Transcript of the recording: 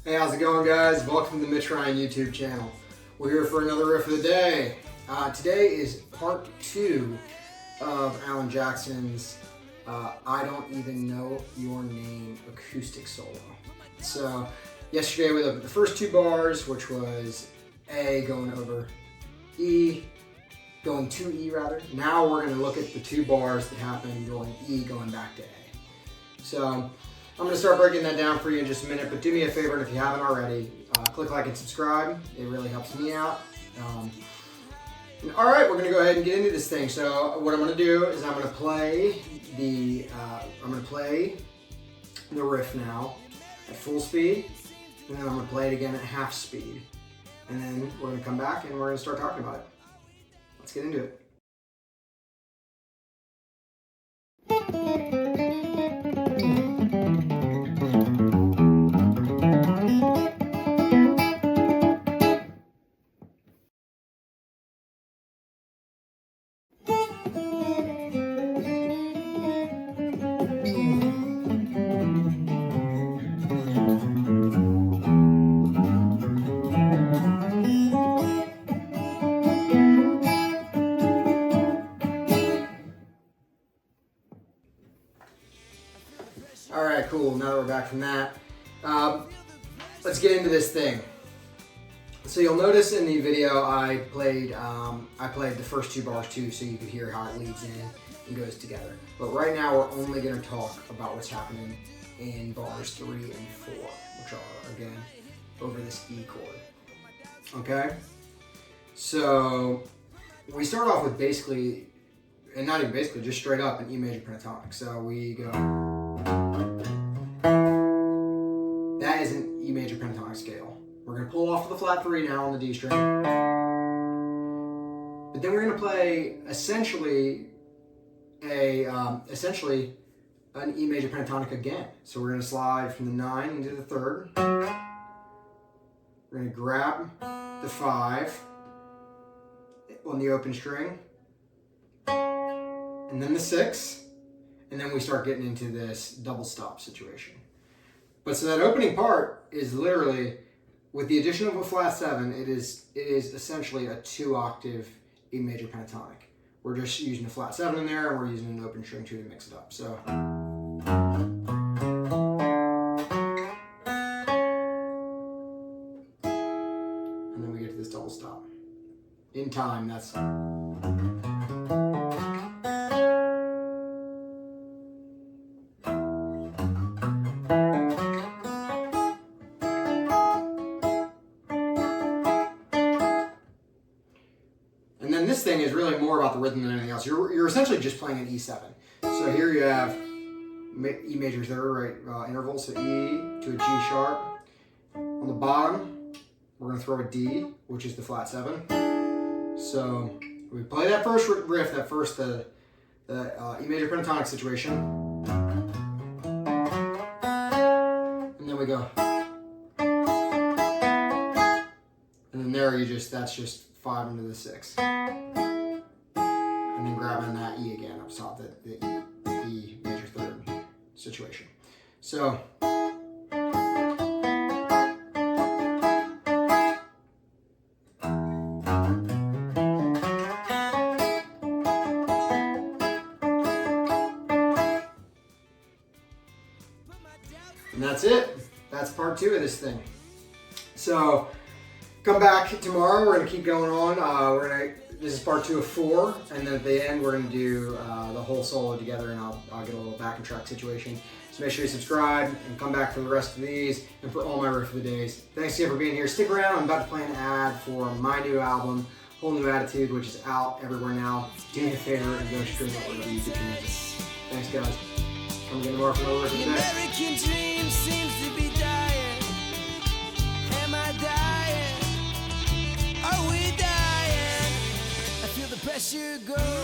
Hey, how's it going, guys? Welcome to the Mitch Ryan YouTube channel. We're here for another riff of the day. Today is part 2 of Alan Jackson's I Don't Even Know Your Name acoustic solo. So, yesterday we looked at the first 2 bars, which was A going over E, going to E rather. Now we're going to look at the 2 bars that happen going E, going back to A. So, I'm going to start breaking that down for you in just a minute, but do me a favor, and if you haven't already, click like and subscribe. It really helps me out. All right, we're going to go ahead and get into this thing. So what I'm going to do is I'm going to play the riff now at full speed, and then I'm going to play it again at half speed, and then we're going to come back and we're going to start talking about it. Let's get into it. Alright, cool. Now that we're back from that, let's get into this thing. So you'll notice in the video I played the first 2 bars too, so you could hear how it leads in and goes together. But right now we're only going to talk about what's happening in bars 3 and 4, which are, again, over this E chord. Okay? So we start off with basically, and not even basically, just straight up an E major pentatonic. So we go... That is an E major pentatonic scale. We're going to pull off of the flat 3 now on the D string. But then we're going to play essentially an E major pentatonic again. So we're going to slide from the 9 into the 3rd. We're going to grab the 5 on the open string. And then the 6. And then we start getting into this double stop situation. But so that opening part is literally, with the addition of a flat 7, it is essentially a 2-octave E major pentatonic. We're just using a flat 7 in there, and we're using an open string 2 to mix it up. So. And then we get to this double stop. In time, that's. And then this thing is really more about the rhythm than anything else. You're essentially just playing an E7. So here you have E major 3rd, right? Interval, so E to a G sharp. On the bottom, we're going to throw a D, which is the flat 7. So we play that first riff, the E major pentatonic situation. And then we go. And then there that's just 5 into the 6. And then grabbing that E again up top, the E major 3rd situation. So. And that's it. That's part 2 of this thing. So. Come back tomorrow. We're going to keep going on. This is part 2 of 4, and then at the end we're going to do the whole solo together, and I'll get a little backing track situation. So make sure you subscribe and come back for the rest of these and for all my riff of the days. Thanks again for being here. Stick around. I'm about to play an ad for my new album, Whole New Attitude, which is out everywhere now. Do me a favor and go stream it wherever you get your music. Thanks, guys. I'm getting more from the riff of the day. American dream seems to be dying. Am I dying? Are we dying? I feel the pressure grow.